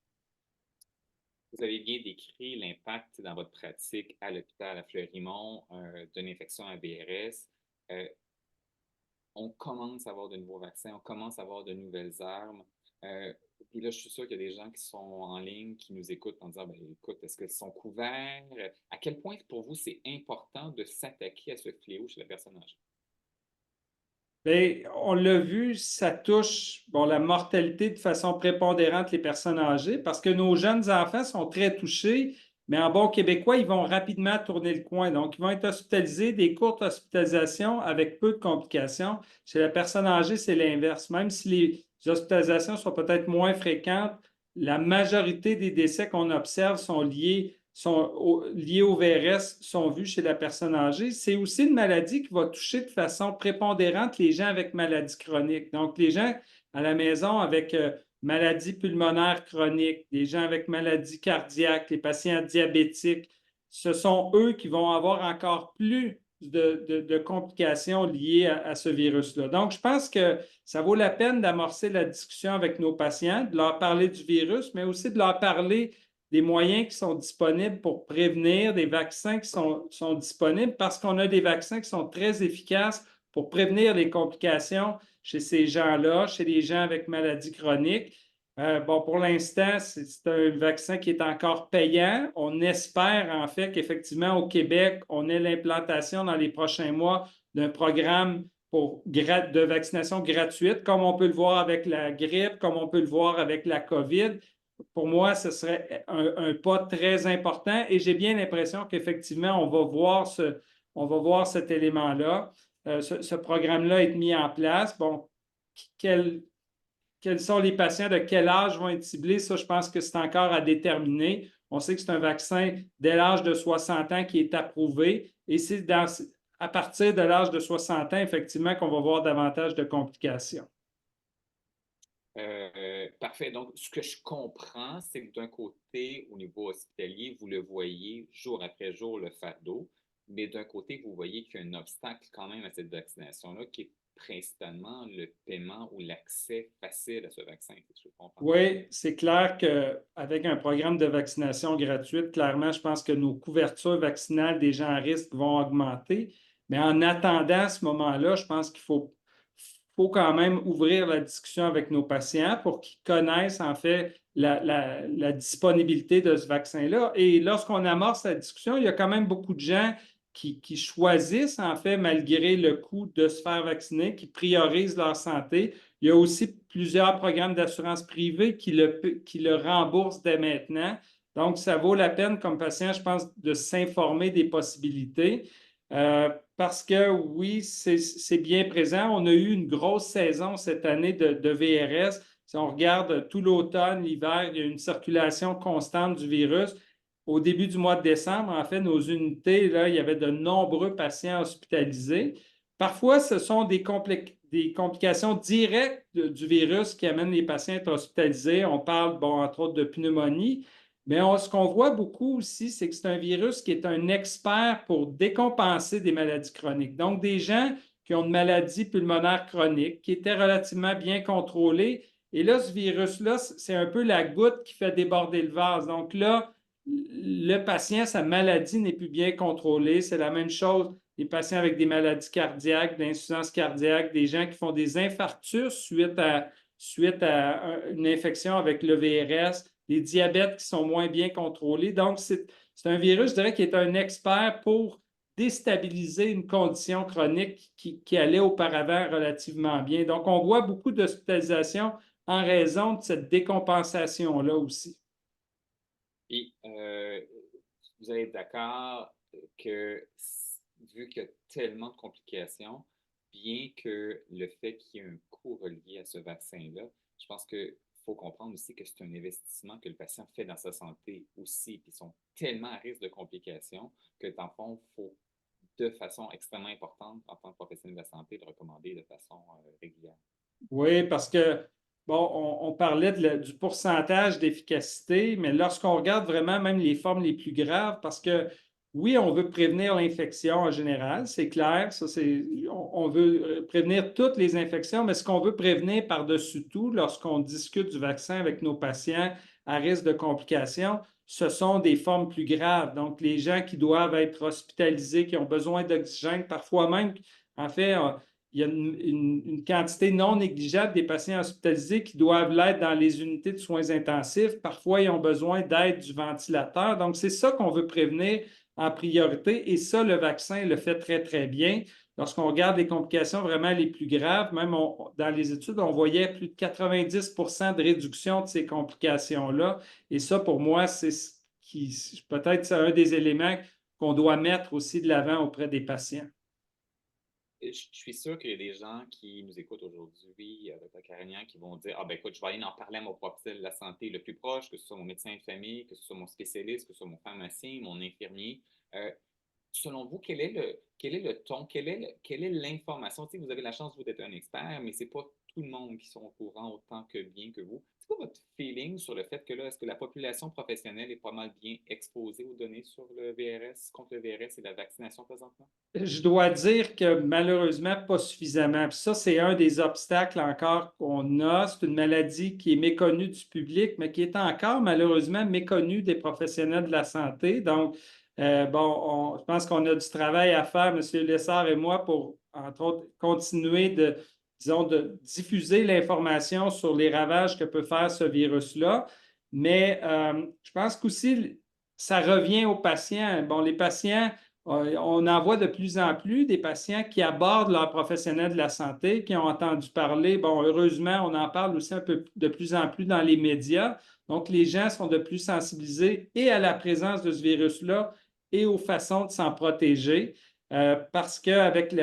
Vous avez bien décrit l'impact dans votre pratique à l'hôpital à Fleurimont d'une infection à VRS. On commence à avoir de nouveaux vaccins, on commence à avoir de nouvelles armes. Et là, je suis sûr qu'il y a des gens qui sont en ligne, qui nous écoutent en disant, ben, écoute, est-ce qu'ils sont couverts? À quel point pour vous, c'est important de s'attaquer à ce fléau chez la personne âgée? Bien, on l'a vu, ça touche la mortalité de façon prépondérante les personnes âgées parce que nos jeunes enfants sont très touchés, mais en bon québécois, ils vont rapidement tourner le coin. Donc, ils vont être hospitalisés, des courtes hospitalisations avec peu de complications. Chez la personne âgée, c'est l'inverse. Même si les hospitalisations sont peut-être moins fréquentes, la majorité des décès qu'on observe sont liés au VRS, sont vus chez la personne âgée. C'est aussi une maladie qui va toucher de façon prépondérante les gens avec maladie chronique. Donc, les gens à la maison avec maladie pulmonaire chronique, les gens avec maladie cardiaque, les patients diabétiques, ce sont eux qui vont avoir encore plus de complications liées à ce virus-là. Donc, je pense que ça vaut la peine d'amorcer la discussion avec nos patients, de leur parler du virus, mais aussi de leur parler des moyens qui sont disponibles pour prévenir, des vaccins qui sont disponibles parce qu'on a des vaccins qui sont très efficaces pour prévenir les complications chez ces gens-là, chez les gens avec maladies chroniques. Pour l'instant, c'est un vaccin qui est encore payant. On espère en fait qu'effectivement au Québec, on ait l'implantation dans les prochains mois d'un programme de vaccination gratuite, comme on peut le voir avec la grippe, comme on peut le voir avec la COVID. Pour moi, ce serait un pas très important et j'ai bien l'impression qu'effectivement, on va voir cet élément-là, ce programme-là être mis en place. Bon, quels sont les patients, de quel âge vont être ciblés? Ça, je pense que c'est encore à déterminer. On sait que c'est un vaccin dès l'âge de 60 ans qui est approuvé et c'est à partir de l'âge de 60 ans, effectivement, qu'on va voir davantage de complications. Parfait. Donc, ce que je comprends, c'est que d'un côté, au niveau hospitalier, vous le voyez jour après jour, le fardeau, mais d'un côté, vous voyez qu'il y a un obstacle quand même à cette vaccination-là, qui est principalement le paiement ou l'accès facile à ce vaccin, si je comprends. Oui, c'est clair qu'avec un programme de vaccination gratuite, clairement, je pense que nos couvertures vaccinales des gens à risque vont augmenter. Mais en attendant à ce moment-là, je pense qu'il faut quand même ouvrir la discussion avec nos patients pour qu'ils connaissent en fait la disponibilité de ce vaccin-là. Et lorsqu'on amorce la discussion, il y a quand même beaucoup de gens qui choisissent en fait, malgré le coût de se faire vacciner, qui priorisent leur santé. Il y a aussi plusieurs programmes d'assurance privée qui le remboursent dès maintenant. Donc, ça vaut la peine comme patient, je pense, de s'informer des possibilités. Parce que oui, c'est bien présent. On a eu une grosse saison cette année de VRS. Si on regarde tout l'automne, l'hiver, il y a une circulation constante du virus. Au début du mois de décembre, en fait, nos unités, là, il y avait de nombreux patients hospitalisés. Parfois, ce sont des complications directes du virus qui amènent les patients à être hospitalisés. On parle, entre autres, de pneumonie. Mais ce qu'on voit beaucoup aussi, c'est que c'est un virus qui est un expert pour décompenser des maladies chroniques. Donc, des gens qui ont une maladie pulmonaire chronique, qui étaient relativement bien contrôlés. Et là, ce virus-là, c'est un peu la goutte qui fait déborder le vase. Donc là, le patient, sa maladie n'est plus bien contrôlée. C'est la même chose, les patients avec des maladies cardiaques, d'insuffisance cardiaque, des gens qui font des infarctus suite à une infection avec le VRS, des diabètes qui sont moins bien contrôlés. Donc, c'est un virus, je dirais, qui est un expert pour déstabiliser une condition chronique qui allait auparavant relativement bien. Donc, on voit beaucoup d'hospitalisations en raison de cette décompensation-là aussi. Et vous allez être d'accord que vu qu'il y a tellement de complications, bien que le fait qu'il y ait un coût relié à ce vaccin-là, je pense qu'il faut comprendre aussi que c'est un investissement que le patient fait dans sa santé aussi. Puis ils sont tellement à risque de complications que, dans le fond, il faut, de façon extrêmement importante, en tant que professionnel de la santé, le recommander de façon régulière. Oui, parce que, on parlait du pourcentage d'efficacité, mais lorsqu'on regarde vraiment même les formes les plus graves, parce que Oui, on veut prévenir l'infection en général, c'est clair. Ça, on veut prévenir toutes les infections, mais ce qu'on veut prévenir par-dessus tout, lorsqu'on discute du vaccin avec nos patients à risque de complications, ce sont des formes plus graves. Donc, les gens qui doivent être hospitalisés, qui ont besoin d'oxygène, parfois même, en fait, il y a une quantité non négligeable des patients hospitalisés qui doivent l'être dans les unités de soins intensifs. Parfois, ils ont besoin d'aide du ventilateur. Donc, c'est ça qu'on veut prévenir en priorité. Et ça, le vaccin le fait très, très bien. Lorsqu'on regarde les complications vraiment les plus graves, même dans les études, on voyait plus de 90 de réduction de ces complications-là. Et ça, pour moi, c'est peut-être un des éléments qu'on doit mettre aussi de l'avant auprès des patients. Je suis sûr qu'il y a des gens qui nous écoutent aujourd'hui, Dr. Carignan, qui vont dire: ah ben écoute, je vais aller en parler à mon professionnel de la santé le plus proche, que ce soit mon médecin de famille, que ce soit mon spécialiste, que ce soit mon pharmacien, mon infirmier. Selon vous, quel est le ton, quelle est l'information? Tu sais, vous avez la chance, vous, d'être un expert, mais ce n'est pas tout le monde qui sont au courant autant que bien que vous. C'est quoi votre feeling sur le fait que là, est-ce que la population professionnelle est pas mal bien exposée aux données sur le VRS, contre le VRS et la vaccination présentement? Je dois dire que malheureusement, pas suffisamment. Puis ça, c'est un des obstacles encore qu'on a. C'est une maladie qui est méconnue du public, mais qui est encore malheureusement méconnue des professionnels de la santé. Donc, je pense qu'on a du travail à faire, M. Lessard et moi, pour, entre autres, continuer disons, de diffuser l'information sur les ravages que peut faire ce virus-là. Mais je pense qu'aussi, ça revient aux patients. Bon, les patients, on en voit de plus en plus des patients qui abordent leurs professionnels de la santé, qui ont entendu parler. Bon, heureusement, on en parle aussi un peu de plus en plus dans les médias. Donc, les gens sont de plus sensibilisés et à la présence de ce virus-là et aux façons de s'en protéger. Parce qu'avec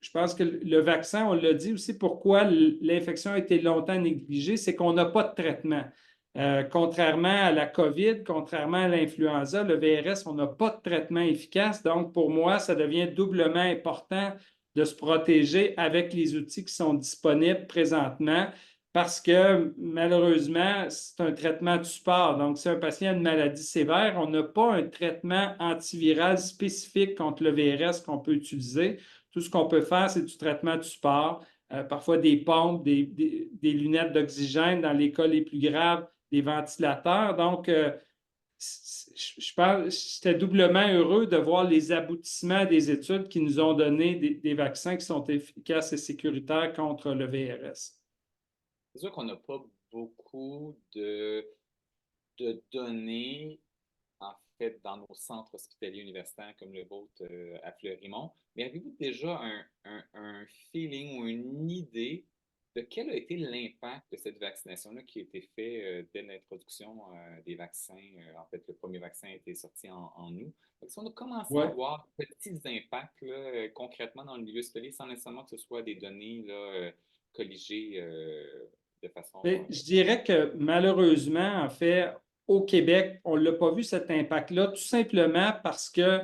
je pense que le vaccin, on l'a dit aussi, pourquoi l'infection a été longtemps négligée, c'est qu'on n'a pas de traitement. Contrairement à la COVID, contrairement à l'influenza, le VRS, on n'a pas de traitement efficace. Donc, pour moi, ça devient doublement important de se protéger avec les outils qui sont disponibles présentement parce que malheureusement, c'est un traitement de support. Donc, si un patient a une maladie sévère, on n'a pas un traitement antiviral spécifique contre le VRS qu'on peut utiliser. Tout ce qu'on peut faire, c'est du traitement de support, parfois des pompes, des lunettes d'oxygène dans les cas les plus graves, des ventilateurs. Donc, j'étais doublement heureux de voir les aboutissements des études qui nous ont donné des vaccins qui sont efficaces et sécuritaires contre le VRS. C'est sûr qu'on n'a pas beaucoup de données, en fait, dans nos centres hospitaliers universitaires comme le vôtre à Fleurimont. Mais avez-vous déjà un feeling ou une idée de quel a été l'impact de cette vaccination-là qui a été fait dès l'introduction des vaccins? En fait, le premier vaccin a été sorti en août. Donc, si on a commencé à voir de petits impacts là, concrètement dans le milieu hospitalier, sans nécessairement que ce soit des données là, colligées de façon... Je dirais que malheureusement, en fait, au Québec, on ne l'a pas vu cet impact-là, tout simplement parce que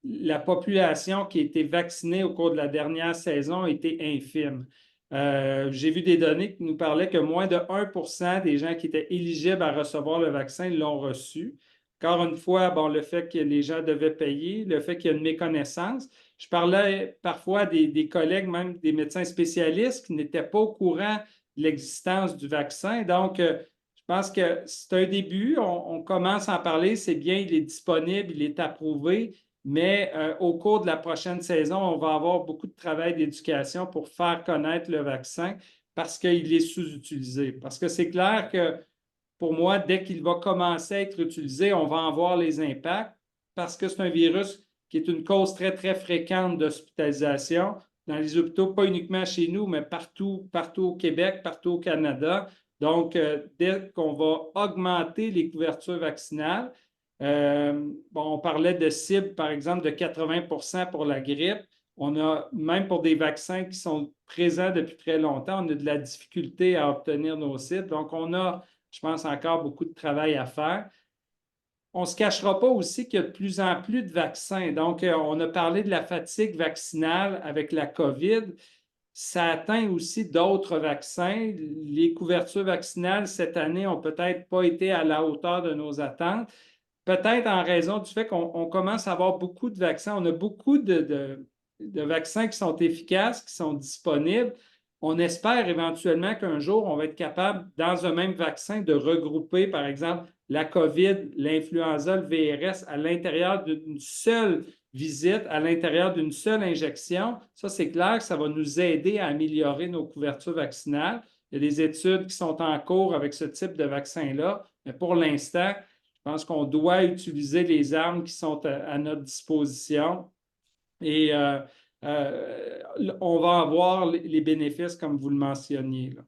la population qui a été vaccinée au cours de la dernière saison était infime. J'ai vu des données qui nous parlaient que moins de 1 des gens qui étaient éligibles à recevoir le vaccin l'ont reçu. Encore une fois, bon, le fait que les gens devaient payer, le fait qu'il y a une méconnaissance. Je parlais parfois des collègues, même des médecins spécialistes qui n'étaient pas au courant de l'existence du vaccin. Donc, je pense que c'est un début. On commence à en parler. C'est bien, il est disponible, il est approuvé. Mais au cours de la prochaine saison, on va avoir beaucoup de travail d'éducation pour faire connaître le vaccin parce qu'il est sous-utilisé. Parce que c'est clair que pour moi, dès qu'il va commencer à être utilisé, on va en voir les impacts parce que c'est un virus qui est une cause très, très fréquente d'hospitalisation dans les hôpitaux, pas uniquement chez nous, mais partout au Québec, partout au Canada. Donc, dès qu'on va augmenter les couvertures vaccinales, on parlait de cible, par exemple, de 80 pour la grippe. On a, même pour des vaccins qui sont présents depuis très longtemps, on a de la difficulté à obtenir nos cibles. Donc, on a, je pense, encore beaucoup de travail à faire. On ne se cachera pas aussi qu'il y a de plus en plus de vaccins. Donc, on a parlé de la fatigue vaccinale avec la COVID. Ça atteint aussi d'autres vaccins. Les couvertures vaccinales cette année n'ont peut-être pas été à la hauteur de nos attentes. peut-être en raison du fait qu'on commence à avoir beaucoup de vaccins. On a beaucoup de vaccins qui sont efficaces, qui sont disponibles. On espère éventuellement qu'un jour, on va être capable, dans un même vaccin, de regrouper, par exemple, la COVID, l'influenza, le VRS à l'intérieur d'une seule visite, à l'intérieur d'une seule injection. Ça, c'est clair que ça va nous aider à améliorer nos couvertures vaccinales. Il y a des études qui sont en cours avec ce type de vaccin-là, mais pour l'instant, je pense qu'on doit utiliser les armes qui sont à notre disposition et on va avoir les bénéfices comme vous le mentionniez, là.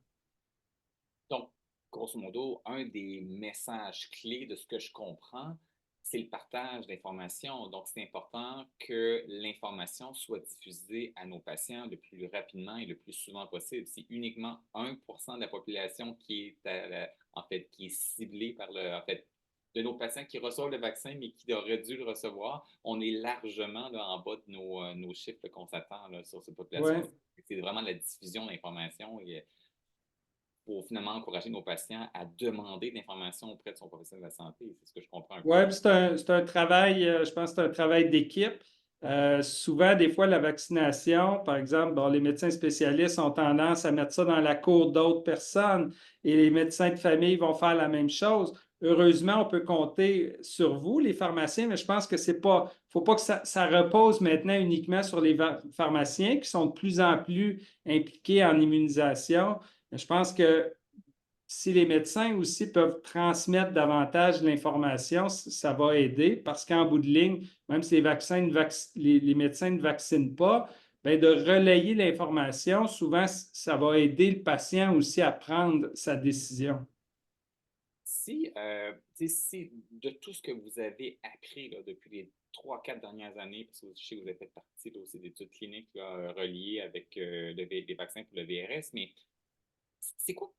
Donc, grosso modo, un des messages clés de ce que je comprends, c'est le partage d'informations. Donc, c'est important que l'information soit diffusée à nos patients le plus rapidement et le plus souvent possible. C'est uniquement 1% de la population qui est, en fait, qui est ciblée par en fait, de nos patients qui reçoivent le vaccin, mais qui auraient dû le recevoir. On est largement là, en bas de nos chiffres qu'on s'attend sur cette population. Ouais. C'est vraiment la diffusion d'informations pour finalement encourager nos patients à demander de l'information auprès de son professionnel de la santé. C'est ce que je comprends un peu. Oui, c'est un travail, je pense que c'est un travail d'équipe. Souvent, des fois, la vaccination, par exemple, bon, les médecins spécialistes ont tendance à mettre ça dans la cour d'autres personnes et les médecins de famille vont faire la même chose. Heureusement, on peut compter sur vous, les pharmaciens, mais je pense que c'est pas, faut pas que ça repose maintenant uniquement sur les pharmaciens qui sont de plus en plus impliqués en immunisation. Je pense que si les médecins aussi peuvent transmettre davantage l'information, ça va aider parce qu'en bout de ligne, même si les médecins ne vaccinent pas, bien, de relayer l'information, souvent, ça va aider le patient aussi à prendre sa décision. Si de tout ce que vous avez appris là, depuis les 3-4 dernières années, parce que je sais que vous avez fait partie là, aussi d'études cliniques là, reliées avec les vaccins pour le VRS, mais c'est quoi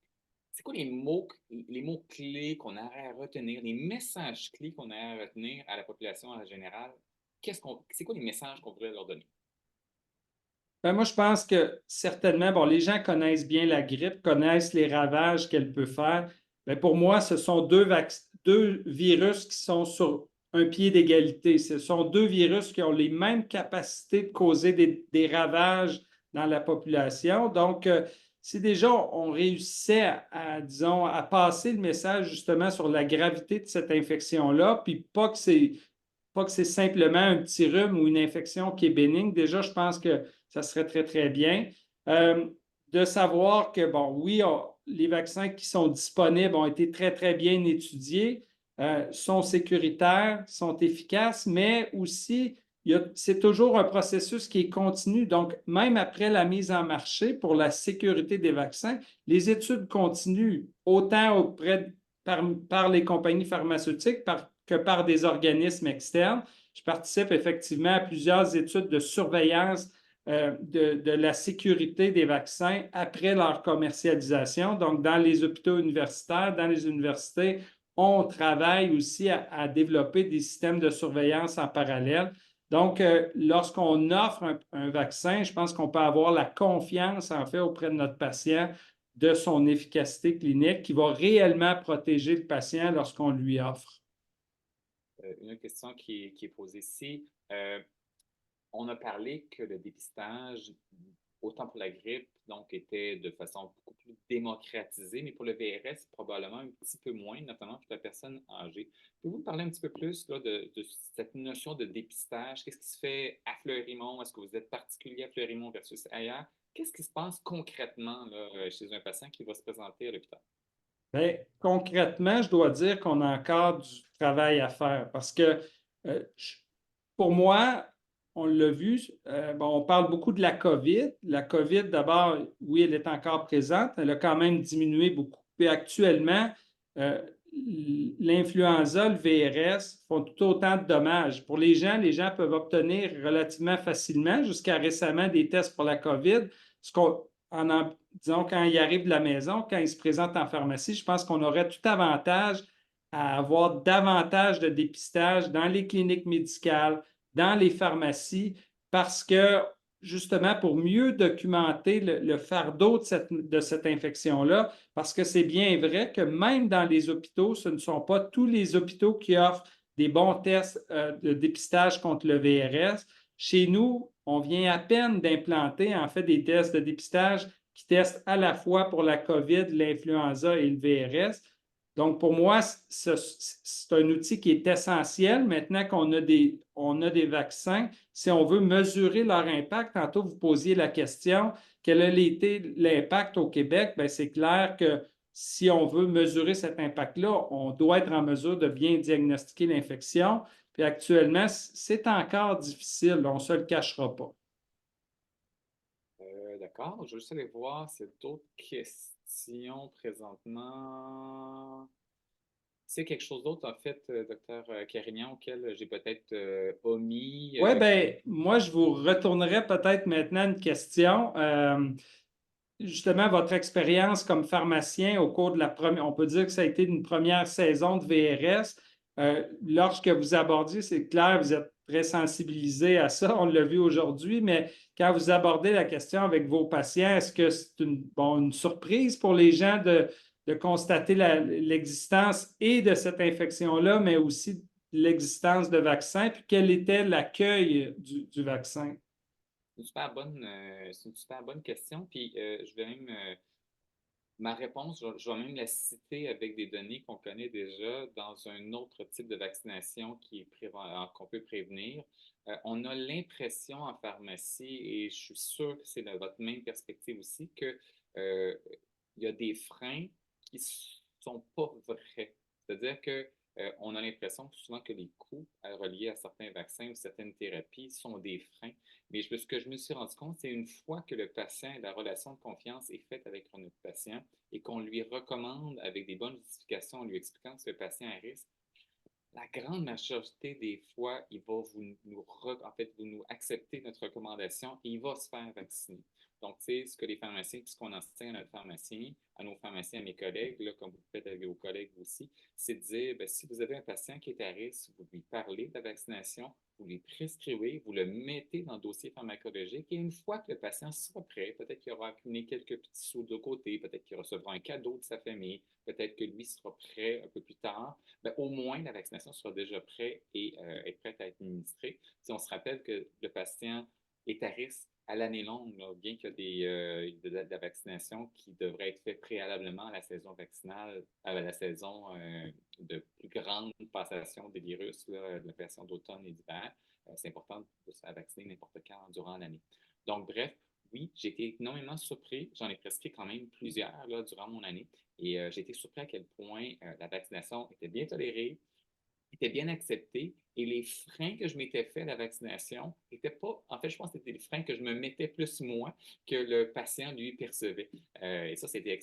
les mots clés qu'on a à retenir, les messages clés qu'on a à retenir à la population en général? C'est quoi les messages qu'on voudrait leur donner? Ben, moi, je pense que certainement, bon, les gens connaissent bien la grippe, connaissent les ravages qu'elle peut faire. Ben, pour moi, ce sont deux virus qui sont sur un pied d'égalité. Ce sont deux virus qui ont les mêmes capacités de causer des ravages dans la population. Donc, si déjà on réussissait disons, à passer le message justement sur la gravité de cette infection-là, puis pas que c'est simplement un petit rhume ou une infection qui est bénigne, déjà, je pense que ça serait très, très bien. De savoir que, bon, oui, les vaccins qui sont disponibles ont été très, très bien étudiés, sont sécuritaires, sont efficaces, mais aussi, c'est toujours un processus qui est continu. Donc, même après la mise en marché pour la sécurité des vaccins, les études continuent autant par les compagnies pharmaceutiques que par des organismes externes. Je participe effectivement à plusieurs études de surveillance de la sécurité des vaccins après leur commercialisation. Donc, dans les hôpitaux universitaires, dans les universités, on travaille aussi à développer des systèmes de surveillance en parallèle. Donc, lorsqu'on offre un vaccin, je pense qu'on peut avoir la confiance, en fait, auprès de notre patient de son efficacité clinique qui va réellement protéger le patient lorsqu'on lui offre. Une autre question qui est posée ici. On a parlé que le dépistage, autant pour la grippe, donc, était de façon beaucoup plus démocratisée, mais pour le VRS, probablement un petit peu moins, notamment pour la personne âgée. Pouvez-vous me parler un petit peu plus là, de cette notion de dépistage? Qu'est-ce qui se fait à Fleurimont? Est-ce que vous êtes particulier à Fleurimont versus ailleurs? Qu'est-ce qui se passe concrètement là, chez un patient qui va se présenter à l'hôpital? Bien, concrètement, je dois dire qu'on a encore du travail à faire parce que pour moi, on l'a vu, bon, on parle beaucoup de la COVID. La COVID, d'abord, oui, elle est encore présente, elle a quand même diminué beaucoup. Puis actuellement, l'influenza, le VRS font tout autant de dommages. Pour les gens peuvent obtenir relativement facilement, jusqu'à récemment, des tests pour la COVID. Disons, quand ils arrivent de la maison, quand ils se présentent en pharmacie, je pense qu'on aurait tout avantage à avoir davantage de dépistage dans les cliniques médicales, dans les pharmacies, parce que justement pour mieux documenter le fardeau de cette infection-là, parce que c'est bien vrai que même dans les hôpitaux, ce ne sont pas tous les hôpitaux qui offrent des bons tests de dépistage contre le VRS. Chez nous, on vient à peine d'implanter en fait des tests de dépistage qui testent à la fois pour la COVID, l'influenza et le VRS. Donc, pour moi, c'est un outil qui est essentiel maintenant qu'on a des vaccins. Si on veut mesurer leur impact, tantôt vous posiez la question, quel a été l'impact au Québec? Bien, c'est clair que si on veut mesurer cet impact-là, on doit être en mesure de bien diagnostiquer l'infection. Puis actuellement, c'est encore difficile, on ne se le cachera pas. D'accord, je vais juste aller voir s'il y a d'autres questions présentement. C'est quelque chose d'autre, en fait, docteur Carignan, auquel j'ai peut-être omis. Oui, bien, moi, je vous retournerai peut-être maintenant une question. Justement, votre expérience comme pharmacien au cours de la première, on peut dire que ça a été une première saison de VRS. Lorsque vous abordiez, c'est clair, vous êtes très sensibilisé à ça, on l'a vu aujourd'hui, mais quand vous abordez la question avec vos patients, est-ce que c'est une surprise pour les gens de constater l'existence et de cette infection-là, mais aussi l'existence de vaccins? Puis quel était l'accueil du vaccin? C'est une super bonne question. Puis je vais même ma réponse, je vais même la citer avec des données qu'on connaît déjà dans un autre type de vaccination qu'on peut prévenir. On a l'impression en pharmacie, et je suis sûr que c'est votre même perspective aussi, qu'il y a des freins qui ne sont pas vrais. C'est-à-dire que on a l'impression souvent que les coûts reliés à certains vaccins ou certaines thérapies sont des freins. Mais ce que je me suis rendu compte, c'est une fois que le patient, la relation de confiance est faite avec notre patient et qu'on lui recommande avec des bonnes justifications en lui expliquant que ce patient est à risque, la grande majorité des fois, il va vous nous accepter notre recommandation et il va se faire vacciner. Donc, tu sais, ce que les pharmaciens, ce qu'on enseigne à notre pharmacien, à nos pharmaciens, à mes collègues, là, comme vous le faites avec vos collègues aussi, c'est de dire, bien, si vous avez un patient qui est à risque, vous lui parlez de la vaccination, vous lui prescrivez, vous le mettez dans le dossier pharmacologique et une fois que le patient sera prêt, peut-être qu'il aura accumulé quelques petits sous de côté, peut-être qu'il recevra un cadeau de sa famille, peut-être que lui sera prêt un peu plus tard, bien, au moins la vaccination sera déjà prête et est prête à être administrée. Si on se rappelle que le patient est à risque à l'année longue, là, bien qu'il y ait de la vaccination qui devrait être faite préalablement à la saison vaccinale, à la saison de plus grande passation des virus, là, de la version d'automne et d'hiver. C'est important de se faire vacciner n'importe quand durant l'année. Donc, bref, oui, j'ai été énormément surpris. J'en ai prescrit quand même plusieurs là, durant mon année. Et j'ai été surpris à quel point la vaccination était bien tolérée, était bien accepté et les freins que je m'étais fait à la vaccination n'étaient pas, en fait, je pense que c'était des freins que je me mettais plus moi que le patient, lui, percevait. Et ça, c'était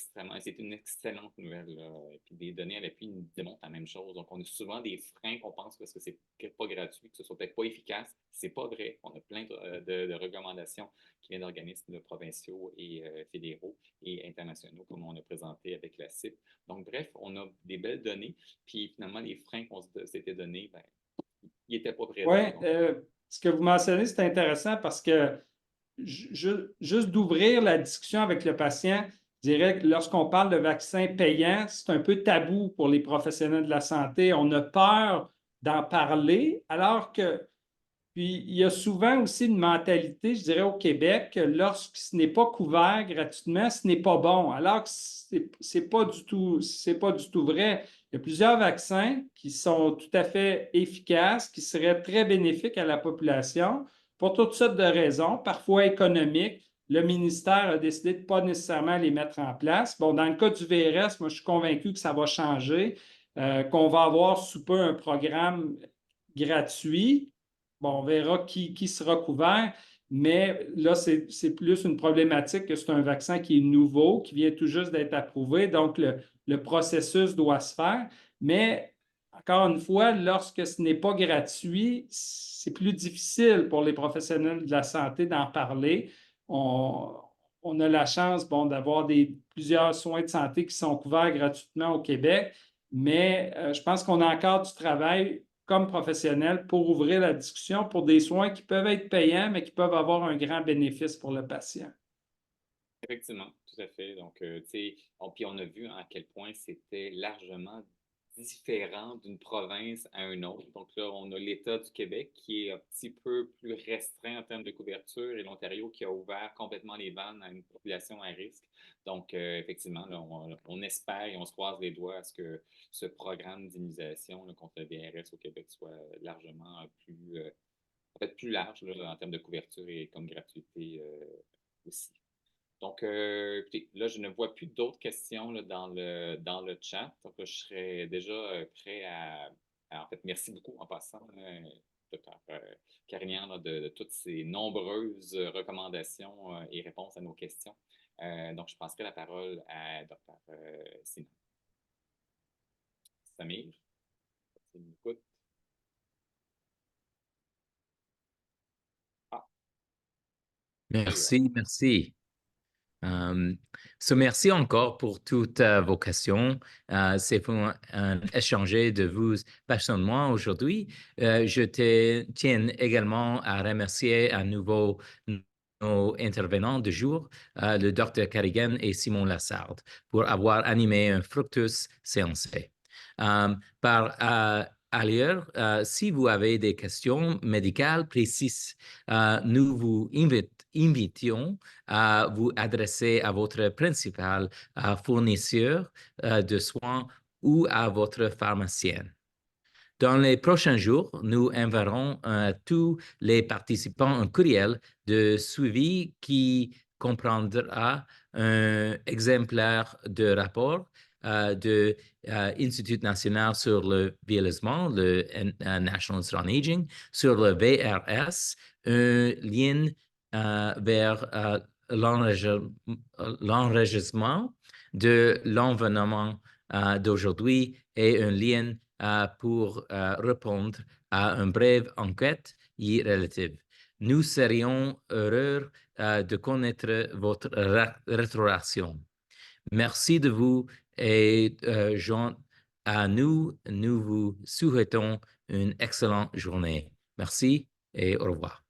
une excellente nouvelle. Là. Et puis des données à l'appui nous démontrent la même chose. Donc, on a souvent des freins qu'on pense parce que c'est pas gratuit, que ce soit peut-être pas efficace. C'est pas vrai. On a plein de recommandations qui viennent d'organismes provinciaux et fédéraux et internationaux, comme on a présenté avec la CIP. Donc, bref, on a des belles données. Puis finalement, les freins qu'on s'était donnés, ben, ils n'étaient pas présents. Oui, ce que vous mentionnez, c'est intéressant parce que juste d'ouvrir la discussion avec le patient, je dirais que lorsqu'on parle de vaccins payants, c'est un peu tabou pour les professionnels de la santé. On a peur d'en parler, alors que puis, il y a souvent aussi une mentalité, je dirais, au Québec, que lorsque ce n'est pas couvert gratuitement, ce n'est pas bon. Alors que c'est pas du tout vrai. Il y a plusieurs vaccins qui sont tout à fait efficaces, qui seraient très bénéfiques à la population pour toutes sortes de raisons, parfois économiques. Le ministère a décidé de ne pas nécessairement les mettre en place. Bon, dans le cas du VRS, moi, je suis convaincu que ça va changer, qu'on va avoir sous peu un programme gratuit. Bon, on verra qui sera couvert, mais là, c'est plus une problématique que c'est un vaccin qui est nouveau, qui vient tout juste d'être approuvé, donc le processus doit se faire. Mais encore une fois, lorsque ce n'est pas gratuit, c'est plus difficile pour les professionnels de la santé d'en parler. On a la chance, bon, d'avoir plusieurs soins de santé qui sont couverts gratuitement au Québec, mais je pense qu'on a encore du travail comme professionnel pour ouvrir la discussion pour des soins qui peuvent être payants, mais qui peuvent avoir un grand bénéfice pour le patient. Effectivement, tout à fait. Donc, tu sais, puis on a vu à quel point c'était largement différent d'une province à une autre. Donc là, on a l'État du Québec qui est un petit peu plus restreint en termes de couverture et l'Ontario qui a ouvert complètement les vannes à une population à risque. Donc, effectivement, là, on espère et on se croise les doigts à ce que ce programme d'immunisation contre le VRS au Québec soit largement plus large là, en termes de couverture et comme gratuité aussi. Donc, écoutez, là, je ne vois plus d'autres questions là, dans le chat. Donc, là, je serais déjà prêt en fait, merci beaucoup en passant, Dr. Carignan, là, de toutes ces nombreuses recommandations et réponses à nos questions. Donc, je passerai la parole à Dr. Sinha. Samir, s'il m'écoute. Merci. Merci encore pour toutes vos questions. C'est pour un échange de vous personnellement aujourd'hui. Je tiens également à remercier à nouveau nos intervenants du jour, le Dr. Carignan et Simon Lassard, pour avoir animé un fructueuse séance. Ailleurs, si vous avez des questions médicales précises, nous vous invitions à vous adresser à votre principal fournisseur de soins ou à votre pharmacien. Dans les prochains jours, nous enverrons à tous les participants un courriel de suivi qui comprendra un exemplaire de rapport de l'Institut national sur le vieillissement, le National Institute on Aging, sur le VRS, un lien vers l'enregistrement de l'environnement d'aujourd'hui et un lien pour répondre à une brève enquête relative. Nous serions heureux de connaître votre rétroaction. Merci de vous et Jean, nous vous souhaitons une excellente journée. Merci et au revoir.